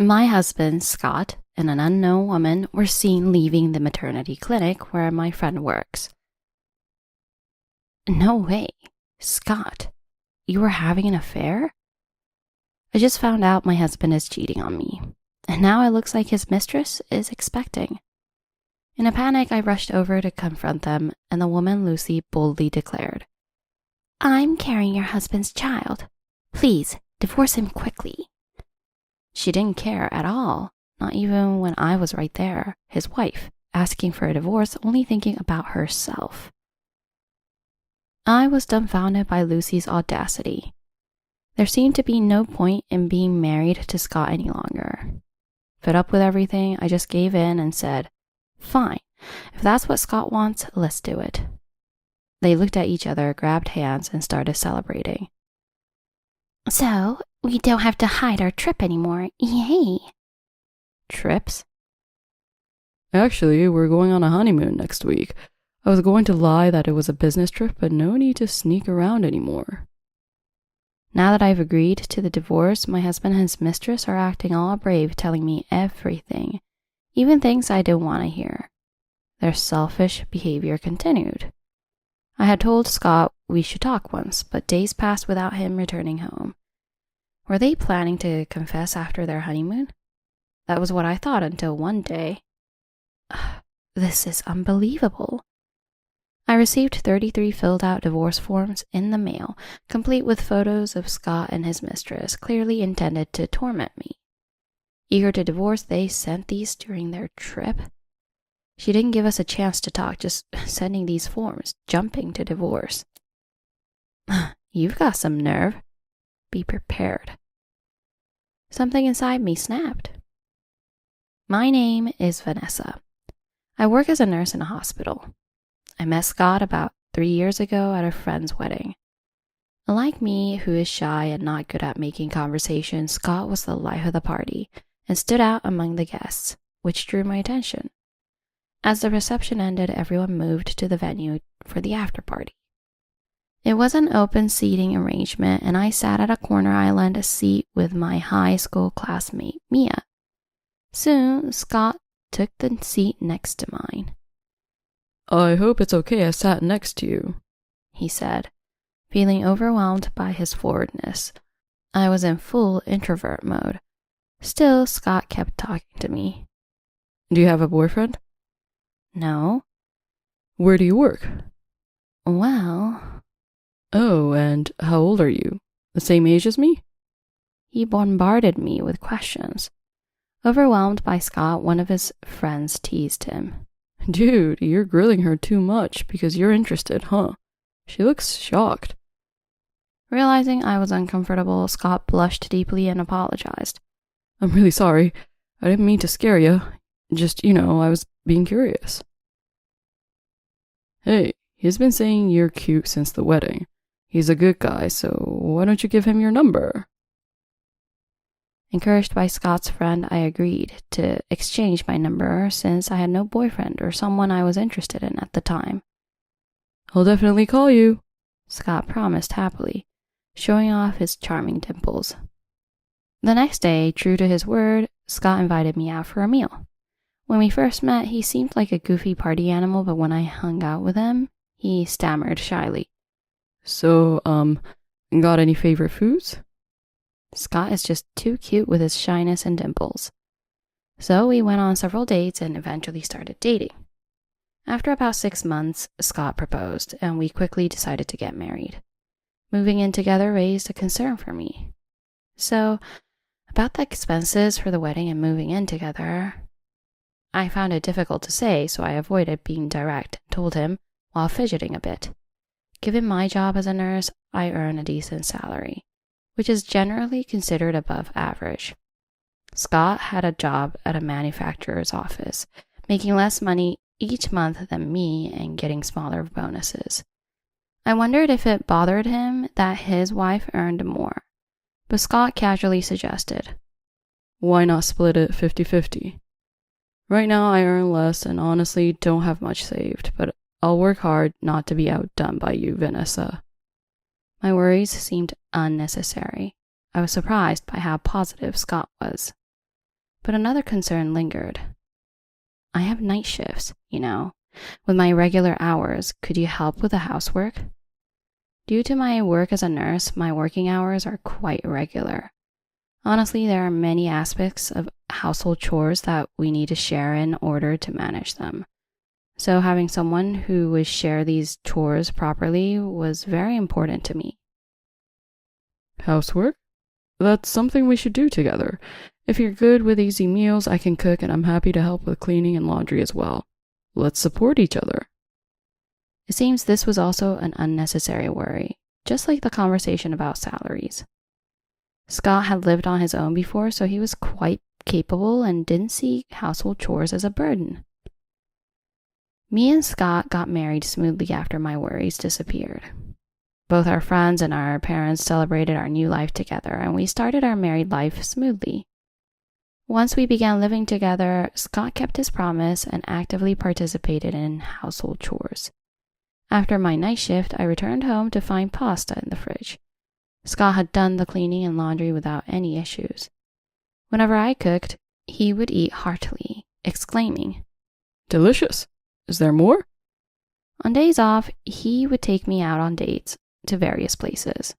My husband, Scott, and an unknown woman were seen leaving the maternity clinic where my friend works. No way. Scott, you were having an affair? I just found out my husband is cheating on me, and now it looks like his mistress is expecting. In a panic, I rushed over to confront them, and the woman Lucy boldly declared, "I'm carrying your husband's child. Please, divorce him quickly." She didn't care at all, not even when I was right there, his wife, asking for a divorce, only thinking about herself. I was dumbfounded by Lucy's audacity. There seemed to be no point in being married to Scott any longer. Fed up with everything, I just gave in and said, "Fine, if that's what Scott wants, let's do it." They looked at each other, grabbed hands, and started celebrating. "So, we don't have to hide our trip anymore, yay!" Trips? Actually, we're going on a honeymoon next week. I was going to lie that it was a business trip, but no need to sneak around anymore. Now that I've agreed to the divorce, my husband and his mistress are acting all brave, telling me everything, even things I don't want to hear. Their selfish behavior continued. I had told Scott we should talk once, but days passed without him returning home. Were they planning to confess after their honeymoon? That was what I thought until one day. This is unbelievable. I received 33 filled-out divorce forms in the mail, complete with photos of Scott and his mistress, clearly intended to torment me. Eager to divorce, they sent these during their trip. She didn't give us a chance to talk, just sending these forms, jumping to divorce. You've got some nerve. Be prepared. Something inside me snapped. My name is Vanessa. I work as a nurse in a hospital. I met Scott about 3 years ago at a friend's wedding. Unlike me, who is shy and not good at making conversation, Scott was the life of the party and stood out among the guests, which drew my attention. As the reception ended, everyone moved to the venue for the after party. It was an open seating arrangement, and I sat at a corner island seat with my high school classmate, Mia. Soon, Scott took the seat next to mine. "I hope it's okay I sat next to you," he said, feeling overwhelmed by his forwardness. I was in full introvert mode. Still, Scott kept talking to me. "Do you have a boyfriend?" "No." "Where do you work?" "Well..." "Oh, and how old are you? The same age as me?" He bombarded me with questions. Overwhelmed by Scott, one of his friends teased him. "Dude, you're grilling her too much because you're interested, huh? She looks shocked." Realizing I was uncomfortable, Scott blushed deeply and apologized. "I'm really sorry. I didn't mean to scare you. Just, I was being curious." "Hey, he's been saying you're cute since the wedding. He's a good guy, so why don't you give him your number?" Encouraged by Scott's friend, I agreed to exchange my number since I had no boyfriend or someone I was interested in at the time. "I'll definitely call you," Scott promised happily, showing off his charming dimples. The next day, true to his word, Scott invited me out for a meal. When we first met, he seemed like a goofy party animal, but when I hung out with him, he stammered shyly. "So, got any favorite foods?" Scott is just too cute with his shyness and dimples. So we went on several dates and eventually started dating. After about 6 months, Scott proposed, and we quickly decided to get married. Moving in together raised a concern for me. So, about the expenses for the wedding and moving in together, I found it difficult to say, so I avoided being direct and told him while fidgeting a bit. Given my job as a nurse, I earn a decent salary, which is generally considered above average. Scott had a job at a manufacturer's office, making less money each month than me and getting smaller bonuses. I wondered if it bothered him that his wife earned more, but Scott casually suggested, "Why not split it 50-50? Right now I earn less and honestly don't have much saved, but I'll work hard not to be outdone by you, Vanessa." My worries seemed unnecessary. I was surprised by how positive Scott was. But another concern lingered. I have night shifts, with my regular hours. Could you help with the housework? Due to my work as a nurse, my working hours are quite irregular. Honestly, there are many aspects of household chores that we need to share in order to manage them. So having someone who would share these chores properly was very important to me. Housework? That's something we should do together. If you're good with easy meals, I can cook, and I'm happy to help with cleaning and laundry as well. Let's support each other. It seems this was also an unnecessary worry, just like the conversation about salaries. Scott had lived on his own before, so he was quite capable and didn't see household chores as a burden. Me and Scott got married smoothly after my worries disappeared. Both our friends and our parents celebrated our new life together, and we started our married life smoothly. Once we began living together, Scott kept his promise and actively participated in household chores. After my night shift, I returned home to find pasta in the fridge. Scott had done the cleaning and laundry without any issues. Whenever I cooked, he would eat heartily, exclaiming, "Delicious! Is there more?" On days off, he would take me out on dates to various places.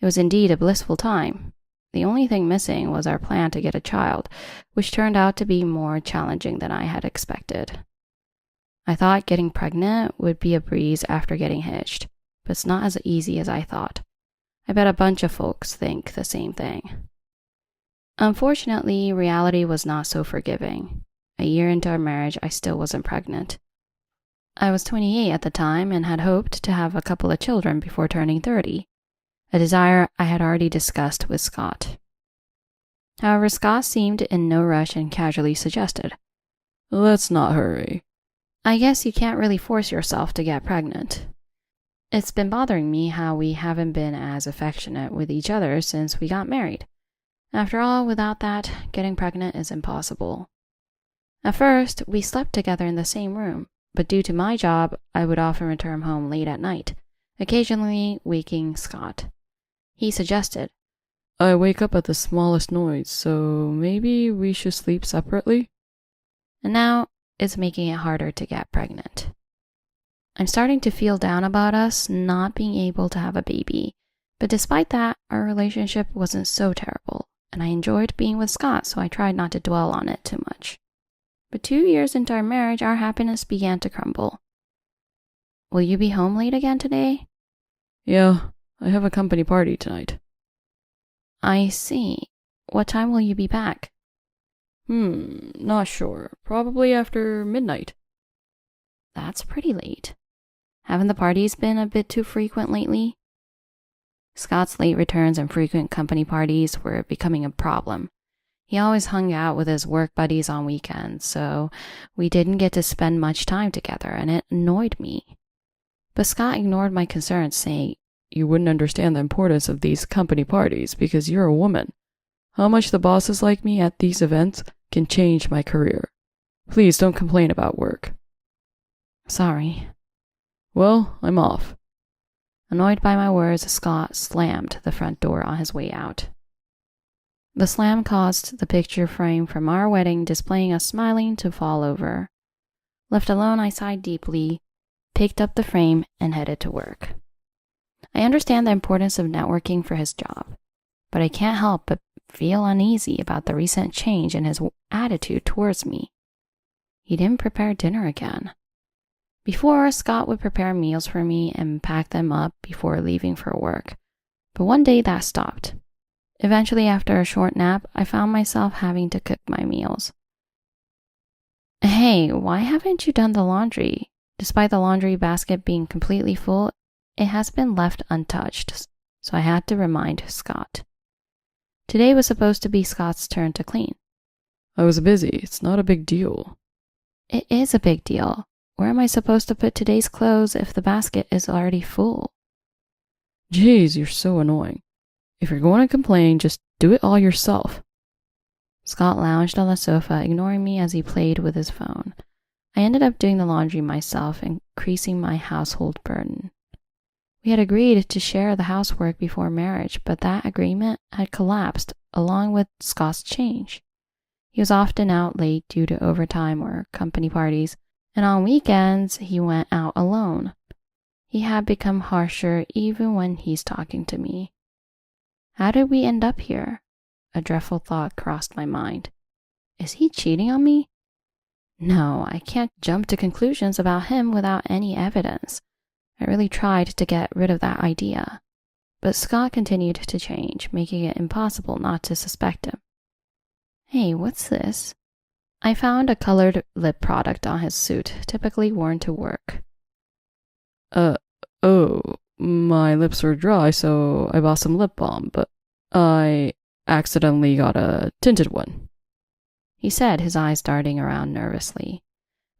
It was indeed a blissful time. The only thing missing was our plan to get a child, which turned out to be more challenging than I had expected. I thought getting pregnant would be a breeze after getting hitched, but it's not as easy as I thought. I bet a bunch of folks think the same thing. Unfortunately, reality was not so forgiving. A year into our marriage, I still wasn't pregnant. I was 28 at the time and had hoped to have a couple of children before turning 30, a desire I had already discussed with Scott. However, Scott seemed in no rush and casually suggested, "Let's not hurry." I guess you can't really force yourself to get pregnant. It's been bothering me how we haven't been as affectionate with each other since we got married. After all, without that, getting pregnant is impossible. At first, we slept together in the same room, but due to my job, I would often return home late at night, occasionally waking Scott. He suggested, "I wake up at the smallest noise, so maybe we should sleep separately?" And now it's making it harder to get pregnant. I'm starting to feel down about us not being able to have a baby, but despite that, our relationship wasn't so terrible, and I enjoyed being with Scott, so I tried not to dwell on it too much. But 2 years into our marriage, our happiness began to crumble. Will you be home late again today? Yeah, I have a company party tonight. I see. What time will you be back? Not sure. Probably after midnight. That's pretty late. Haven't the parties been a bit too frequent lately? Scott's late returns and frequent company parties were becoming a problem. He always hung out with his work buddies on weekends, so we didn't get to spend much time together, and it annoyed me. But Scott ignored my concerns, saying, "You wouldn't understand the importance of these company parties because you're a woman. How much the bosses like me at these events can change my career. Please don't complain about work." Sorry. Well, I'm off. Annoyed by my words, Scott slammed the front door on his way out. The slam caused the picture frame from our wedding displaying us smiling to fall over. Left alone, I sighed deeply, picked up the frame, and headed to work. I understand the importance of networking for his job, but I can't help but feel uneasy about the recent change in his attitude towards me. He didn't prepare dinner again. Before, Scott would prepare meals for me and pack them up before leaving for work, but one day that stopped. Eventually, after a short nap, I found myself having to cook my meals. Hey, why haven't you done the laundry? Despite the laundry basket being completely full, it has been left untouched, so I had to remind Scott. Today was supposed to be Scott's turn to clean. I was busy. It's not a big deal. It is a big deal. Where am I supposed to put today's clothes if the basket is already full? Jeez, you're so annoying. If you're going to complain, just do it all yourself. Scott lounged on the sofa, ignoring me as he played with his phone. I ended up doing the laundry myself, increasing my household burden. We had agreed to share the housework before marriage, but that agreement had collapsed along with Scott's change. He was often out late due to overtime or company parties, and on weekends he went out alone. He had become harsher even when he's talking to me. How did we end up here? A dreadful thought crossed my mind. Is he cheating on me? No, I can't jump to conclusions about him without any evidence. I really tried to get rid of that idea. But Scott continued to change, making it impossible not to suspect him. Hey, what's this? I found a colored lip product on his suit, typically worn to work. Oh, my lips were dry, so I bought some lip balm, but I accidentally got a tinted one. He said, his eyes darting around nervously.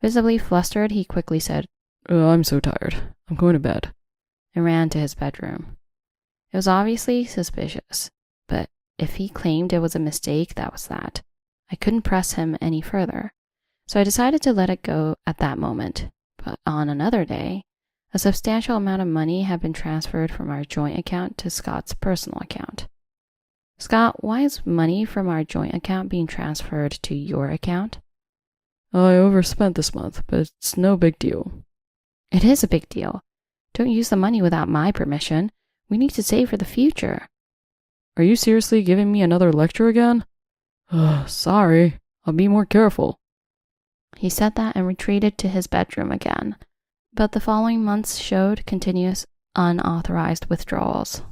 Visibly flustered, he quickly said, I'm so tired. I'm going to bed. And ran to his bedroom. It was obviously suspicious, but if he claimed it was a mistake, that was that. I couldn't press him any further, so I decided to let it go at that moment. But on another day, a substantial amount of money had been transferred from our joint account to Scott's personal account. Scott, why is money from our joint account being transferred to your account? I overspent this month, but it's no big deal. It is a big deal. Don't use the money without my permission. We need to save for the future. Are you seriously giving me another lecture again? Sorry. I'll be more careful. He said that and retreated to his bedroom again. But the following months showed continuous, unauthorized withdrawals.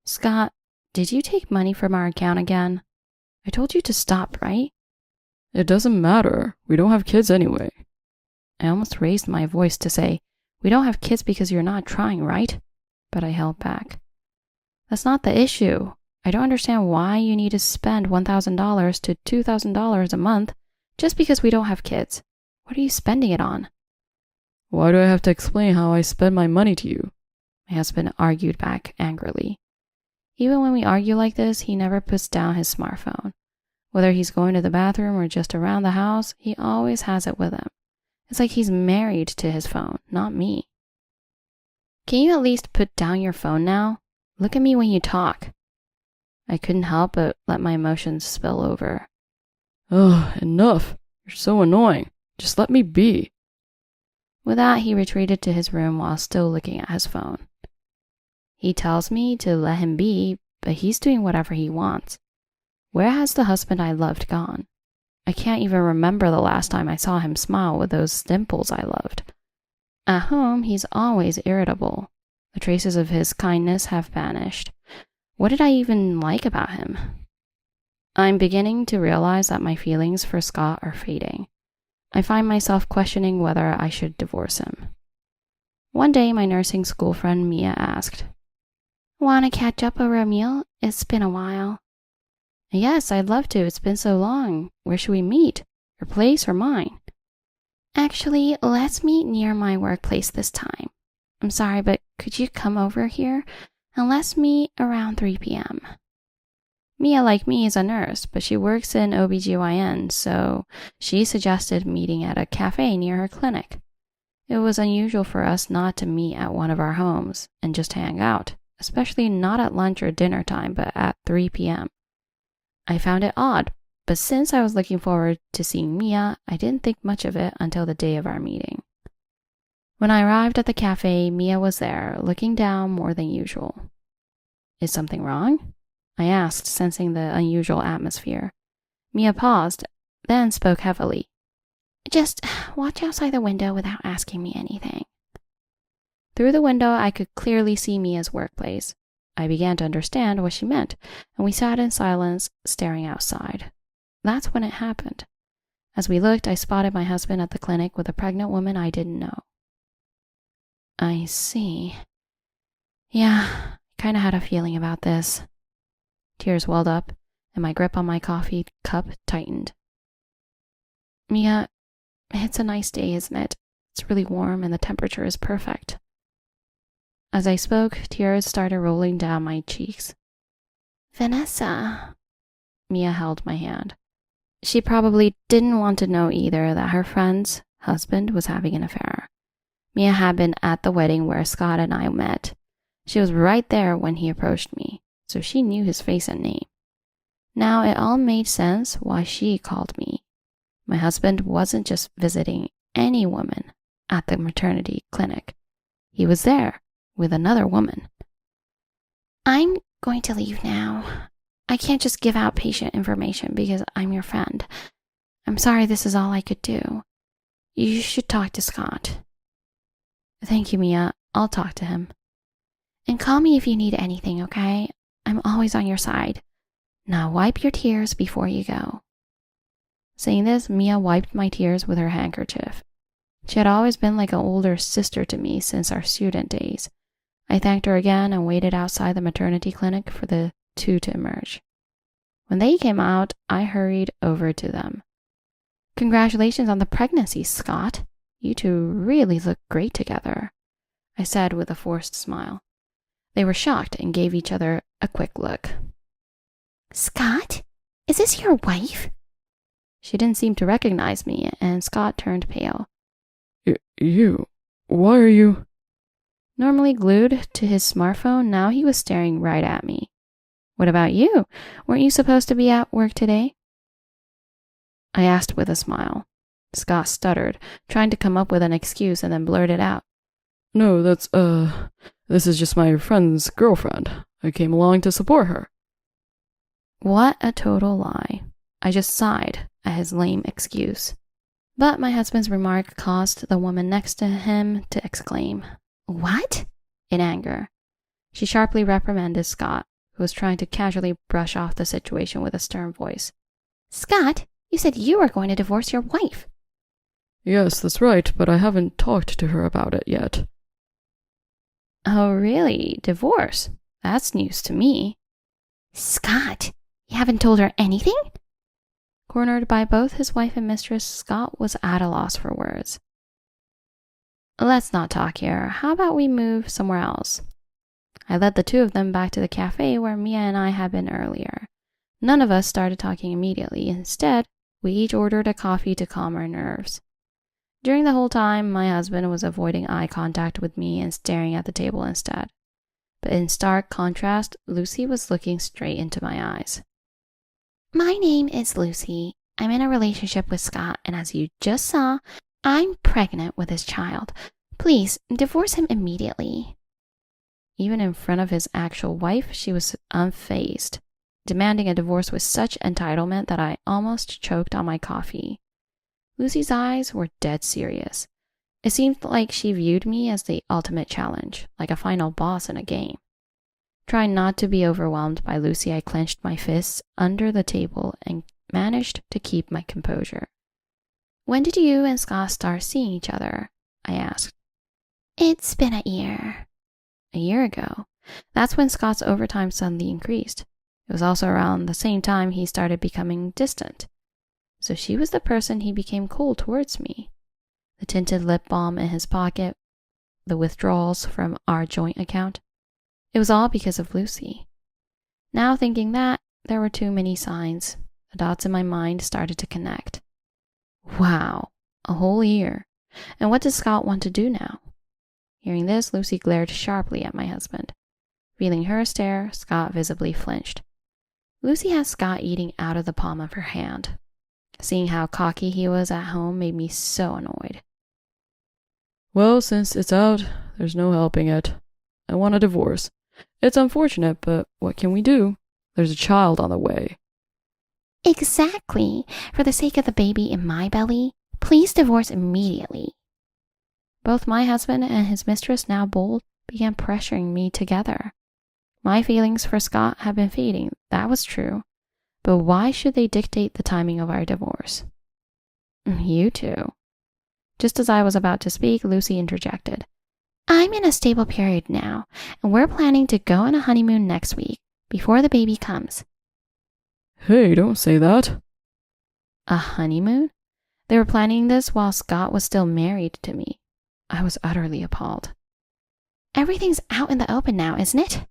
Scott, did you take money from our account again? I told you to stop, right? It doesn't matter. We don't have kids anyway. I almost raised my voice to say, we don't have kids because you're not trying, right? But I held back. That's not the issue. I don't understand why you need to spend $1,000 to $2,000 a month just because we don't have kids. What are you spending it on? Why do I have to explain how I spend my money to you? My husband argued back angrily. Even when we argue like this, he never puts down his smartphone. Whether he's going to the bathroom or just around the house, he always has it with him. It's like he's married to his phone, not me. Can you at least put down your phone now? Look at me when you talk. I couldn't help but let my emotions spill over. Enough. You're so annoying. Just let me be. With that, he retreated to his room while still looking at his phone. He tells me to let him be, but he's doing whatever he wants. Where has the husband I loved gone? I can't even remember the last time I saw him smile with those dimples I loved. At home, he's always irritable. The traces of his kindness have vanished. What did I even like about him? I'm beginning to realize that my feelings for Scott are fading. I find myself questioning whether I should divorce him. One day, my nursing school friend Mia asked, "Want to catch up over a meal? It's been a while." "Yes, I'd love to. It's been so long. Where should we meet? Your place or mine?" "Actually, let's meet near my workplace this time. I'm sorry, but could you come over here? And let's meet around 3 p.m. Mia, like me, is a nurse, but she works in OBGYN, so she suggested meeting at a cafe near her clinic. It was unusual for us not to meet at one of our homes and just hang out, especially not at lunch or dinner time, but at 3 p.m. I found it odd, but since I was looking forward to seeing Mia, I didn't think much of it until the day of our meeting. When I arrived at the cafe, Mia was there, looking down more than usual. "Is something wrong?" I asked, sensing the unusual atmosphere. Mia paused, then spoke heavily. "Just watch outside the window without asking me anything." Through the window, I could clearly see Mia's workplace. I began to understand what she meant, and we sat in silence, staring outside. That's when it happened. As we looked, I spotted my husband at the clinic with a pregnant woman I didn't know. I see. Yeah, I kind of had a feeling about this. Tears welled up, and my grip on my coffee cup tightened. "Mia, it's a nice day, isn't it? It's really warm and the temperature is perfect." As I spoke, tears started rolling down my cheeks. "Vanessa." Mia held my hand. She probably didn't want to know either that her friend's husband was having an affair. Mia had been at the wedding where Scott and I met. She was right there when he approached me, so she knew his face and name. Now it all made sense why she called me. My husband wasn't just visiting any woman at the maternity clinic. He was there with another woman. I'm going to leave now. I can't just give out patient information because I'm your friend. I'm sorry this is all I could do. You should talk to Scott. Thank you, Mia. I'll talk to him. And call me if you need anything, okay? I'm always on your side. Now wipe your tears before you go. Saying this, Mia wiped my tears with her handkerchief. She had always been like an older sister to me since our student days. I thanked her again and waited outside the maternity clinic for the two to emerge. When they came out, I hurried over to them. Congratulations on the pregnancy, Scott. You two really look great together, I said with a forced smile. They were shocked and gave each other a quick look. Scott? Is this your wife? She didn't seem to recognize me, and Scott turned pale. You? Why are you? Normally glued to his smartphone, now he was staring right at me. What about you? Weren't you supposed to be at work today? I asked with a smile. Scott stuttered, trying to come up with an excuse, and then blurted out. No, this is just my friend's girlfriend. I came along to support her. What a total lie. I just sighed at his lame excuse. But my husband's remark caused the woman next to him to exclaim, What? In anger. She sharply reprimanded Scott, who was trying to casually brush off the situation with a stern voice. Scott, you said you were going to divorce your wife. Yes, that's right, but I haven't talked to her about it yet. Oh, really? Divorce? That's news to me. Scott, you haven't told her anything? Cornered by both his wife and mistress, Scott was at a loss for words. Let's not talk here. How about we move somewhere else? I led the two of them back to the cafe where Mia and I had been earlier. None of us started talking immediately. Instead, we each ordered a coffee to calm our nerves. During the whole time, my husband was avoiding eye contact with me and staring at the table instead. But in stark contrast, Lucy was looking straight into my eyes. My name is Lucy. I'm in a relationship with Scott, and as you just saw, I'm pregnant with his child. Please, divorce him immediately. Even in front of his actual wife, she was unfazed, demanding a divorce with such entitlement that I almost choked on my coffee. Lucy's eyes were dead serious. It seemed like she viewed me as the ultimate challenge, like a final boss in a game. Trying not to be overwhelmed by Lucy, I clenched my fists under the table and managed to keep my composure. When did you and Scott start seeing each other? I asked. It's been a year. A year ago. That's when Scott's overtime suddenly increased. It was also around the same time he started becoming distant. So she was the person he became cold towards me. The tinted lip balm in his pocket, the withdrawals from our joint account. It was all because of Lucy. Now thinking that, there were too many signs. The dots in my mind started to connect. Wow, a whole year. And what does Scott want to do now? Hearing this, Lucy glared sharply at my husband. Feeling her stare, Scott visibly flinched. Lucy had Scott eating out of the palm of her hand. Seeing how cocky he was at home made me so annoyed. Well, since it's out, there's no helping it. I want a divorce. It's unfortunate, but what can we do? There's a child on the way. Exactly. For the sake of the baby in my belly, please divorce immediately. Both my husband and his mistress, now bold, began pressuring me together. My feelings for Scott had been fading, that was true. But why should they dictate the timing of our divorce? You two. Just as I was about to speak, Lucy interjected. I'm in a stable period now, and we're planning to go on a honeymoon next week, before the baby comes. Hey, don't say that. A honeymoon? They were planning this while Scott was still married to me. I was utterly appalled. Everything's out in the open now, isn't it?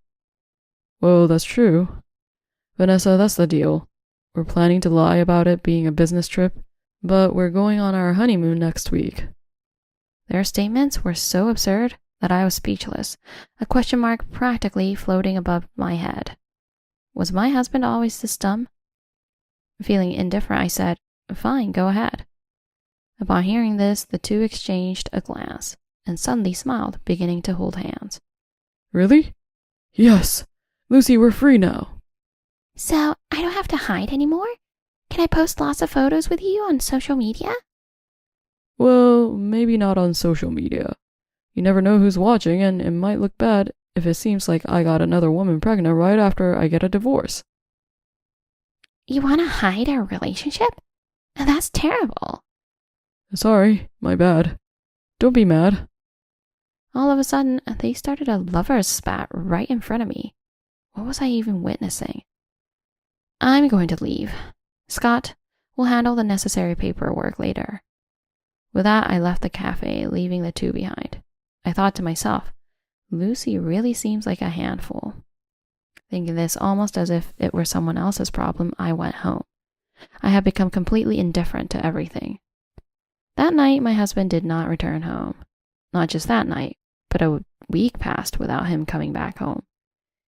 Well, that's true. Vanessa, that's the deal. We're planning to lie about it being a business trip, but we're going on our honeymoon next week. Their statements were so absurd that I was speechless, a question mark practically floating above my head. Was my husband always this dumb? Feeling indifferent, I said, "Fine, go ahead." Upon hearing this, the two exchanged a glance and suddenly smiled, beginning to hold hands. Really? Yes. Lucy, we're free now. So I don't have to hide anymore? Can I post lots of photos with you on social media? Well, maybe not on social media. You never know who's watching, and it might look bad if it seems like I got another woman pregnant right after I get a divorce. You want to hide our relationship? That's terrible. Sorry, my bad. Don't be mad. All of a sudden, they started a lover's spat right in front of me. What was I even witnessing? I'm going to leave. Scott, we'll handle the necessary paperwork later. With that, I left the cafe, leaving the two behind. I thought to myself, Lucy really seems like a handful. Thinking this almost as if it were someone else's problem, I went home. I had become completely indifferent to everything. That night, my husband did not return home. Not just that night, but a week passed without him coming back home.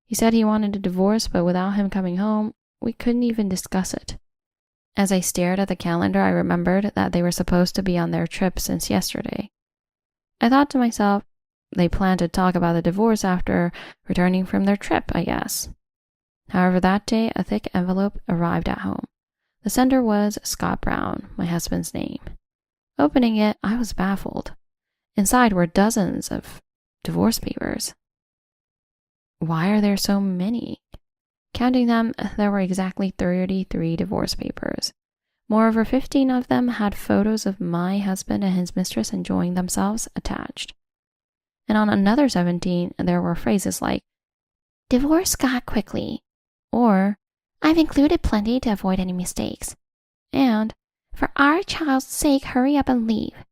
He said he wanted a divorce, but without him coming home, we couldn't even discuss it. As I stared at the calendar, I remembered that they were supposed to be on their trip since yesterday. I thought to myself, they planned to talk about the divorce after returning from their trip, I guess. However, that day, a thick envelope arrived at home. The sender was Scott Brown, my husband's name. Opening it, I was baffled. Inside were dozens of divorce papers. Why are there so many? Counting them, there were exactly 33 divorce papers. Moreover, 15 of them had photos of my husband and his mistress enjoying themselves attached. And on another 17, there were phrases like, "Divorce Scott quickly," or "I've included plenty to avoid any mistakes," and "For our child's sake, hurry up and leave,"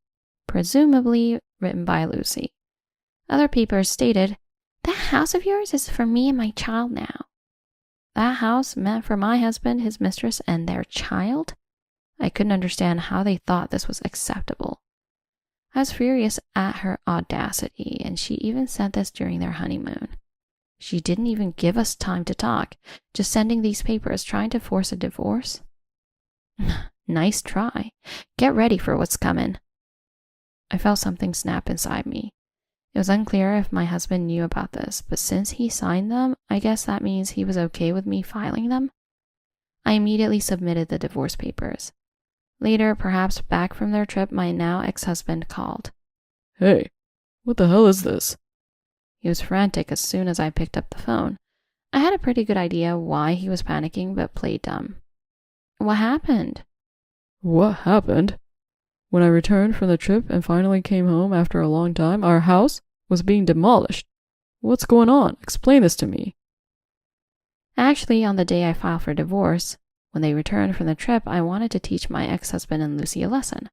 presumably written by Lucy. Other papers stated, "That house of yours is for me and my child now." That house meant for my husband, his mistress, and their child? I couldn't understand how they thought this was acceptable. I was furious at her audacity, and she even sent this during their honeymoon. She didn't even give us time to talk, just sending these papers trying to force a divorce. Nice try. Get ready for what's coming. I felt something snap inside me. It was unclear if my husband knew about this, but since he signed them, I guess that means he was okay with me filing them. I immediately submitted the divorce papers. Later, perhaps back from their trip, my now ex-husband called. Hey, what the hell is this? He was frantic as soon as I picked up the phone. I had a pretty good idea why he was panicking, but played dumb. What happened? What happened? When I returned from the trip and finally came home after a long time, our house was being demolished. What's going on? Explain this to me. Actually, on the day I filed for divorce, when they returned from the trip, I wanted to teach my ex-husband and Lucy a lesson.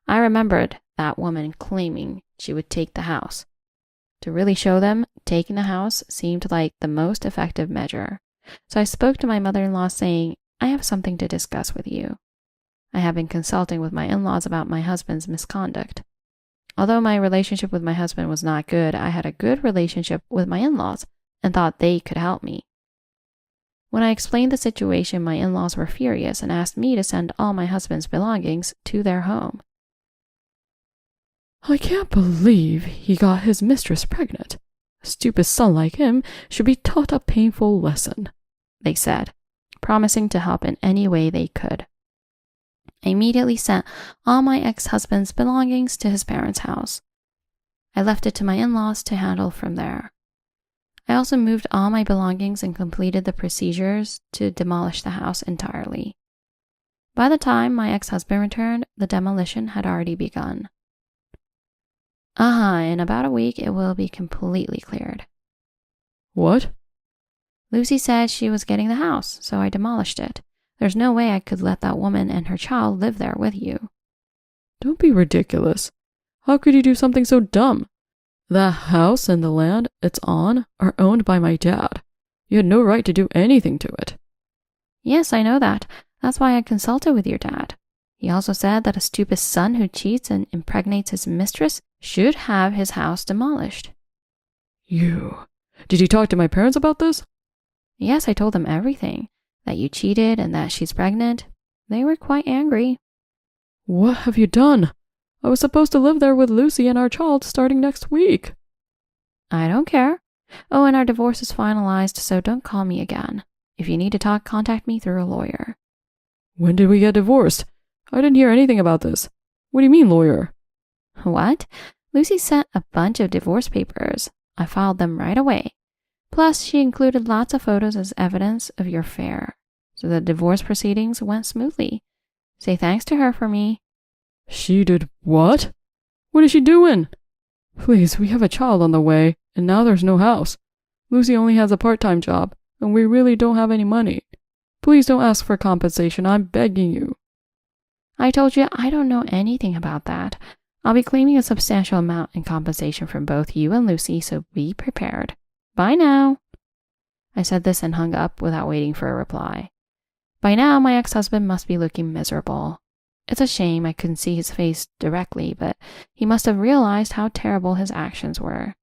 I remembered that woman claiming she would take the house. To really show them, taking the house seemed like the most effective measure. So I spoke to my mother-in-law saying, "I have something to discuss with you. I have been consulting with my in-laws about my husband's misconduct. Although my relationship with my husband was not good, I had a good relationship with my in-laws and thought they could help me." When I explained the situation, my in-laws were furious and asked me to send all my husband's belongings to their home. I can't believe he got his mistress pregnant. A stupid son like him should be taught a painful lesson, they said, promising to help in any way they could. I immediately sent all my ex-husband's belongings to his parents' house. I left it to my in-laws to handle from there. I also moved all my belongings and completed the procedures to demolish the house entirely. By the time my ex-husband returned, the demolition had already begun. In about a week it will be completely cleared. What? Lucy said she was getting the house, so I demolished it. There's no way I could let that woman and her child live there with you. Don't be ridiculous. How could you do something so dumb? That house and the land it's on are owned by my dad. You had no right to do anything to it. Yes, I know that. That's why I consulted with your dad. He also said that a stupid son who cheats and impregnates his mistress should have his house demolished. Did you talk to my parents about this? Yes, I told them everything. That you cheated and that she's pregnant. They were quite angry. What have you done? I was supposed to live there with Lucy and our child starting next week. I don't care. Oh, and our divorce is finalized, so don't call me again. If you need to talk, contact me through a lawyer. When did we get divorced? I didn't hear anything about this. What do you mean, lawyer? What? Lucy sent a bunch of divorce papers. I filed them right away. Plus, she included lots of photos as evidence of your affair. So the divorce proceedings went smoothly. Say thanks to her for me. She did what? What is she doing? Please, we have a child on the way, and now there's no house. Lucy only has a part-time job, and we really don't have any money. Please don't ask for compensation, I'm begging you. I told you I don't know anything about that. I'll be claiming a substantial amount in compensation from both you and Lucy, so be prepared. Bye now. I said this and hung up without waiting for a reply. By now, my ex-husband must be looking miserable. It's a shame I couldn't see his face directly, but he must have realized how terrible his actions were.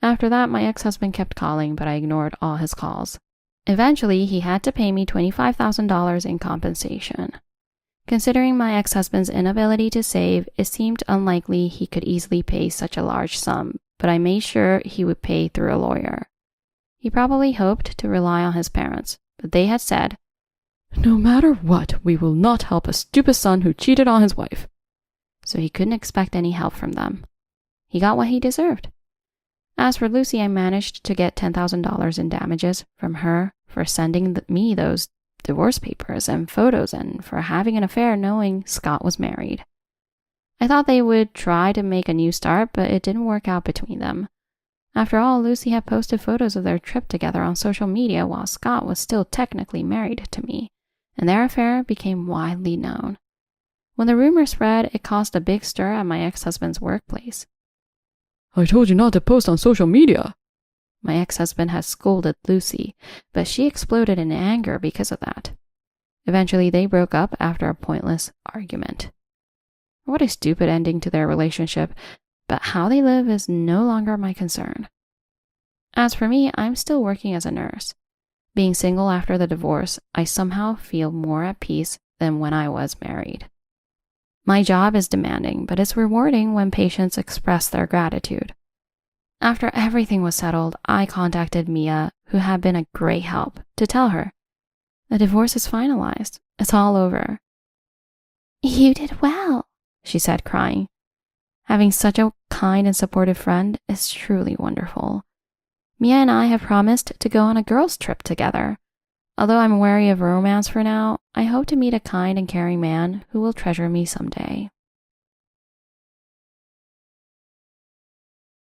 After that, my ex-husband kept calling, but I ignored all his calls. Eventually, he had to pay me $25,000 in compensation. Considering my ex-husband's inability to save, it seemed unlikely he could easily pay such a large sum, but I made sure he would pay through a lawyer. He probably hoped to rely on his parents, but they had said, "No matter what, we will not help a stupid son who cheated on his wife." So he couldn't expect any help from them. He got what he deserved. As for Lucy, I managed to get $10,000 in damages from her for sending me those divorce papers and photos and for having an affair knowing Scott was married. I thought they would try to make a new start, but it didn't work out between them. After all, Lucy had posted photos of their trip together on social media while Scott was still technically married to me, and their affair became widely known. When the rumor spread, it caused a big stir at my ex-husband's workplace. I told you not to post on social media. My ex-husband had scolded Lucy, but she exploded in anger because of that. Eventually, they broke up after a pointless argument. What a stupid ending to their relationship, but how they live is no longer my concern. As for me, I'm still working as a nurse. Being single after the divorce, I somehow feel more at peace than when I was married. My job is demanding, but it's rewarding when patients express their gratitude. After everything was settled, I contacted Mia, who had been a great help, to tell her, the divorce is finalized. It's all over. You did well, she said, crying. Having such a kind and supportive friend is truly wonderful. Mia and I have promised to go on a girls' trip together. Although I'm wary of romance for now, I hope to meet a kind and caring man who will treasure me someday.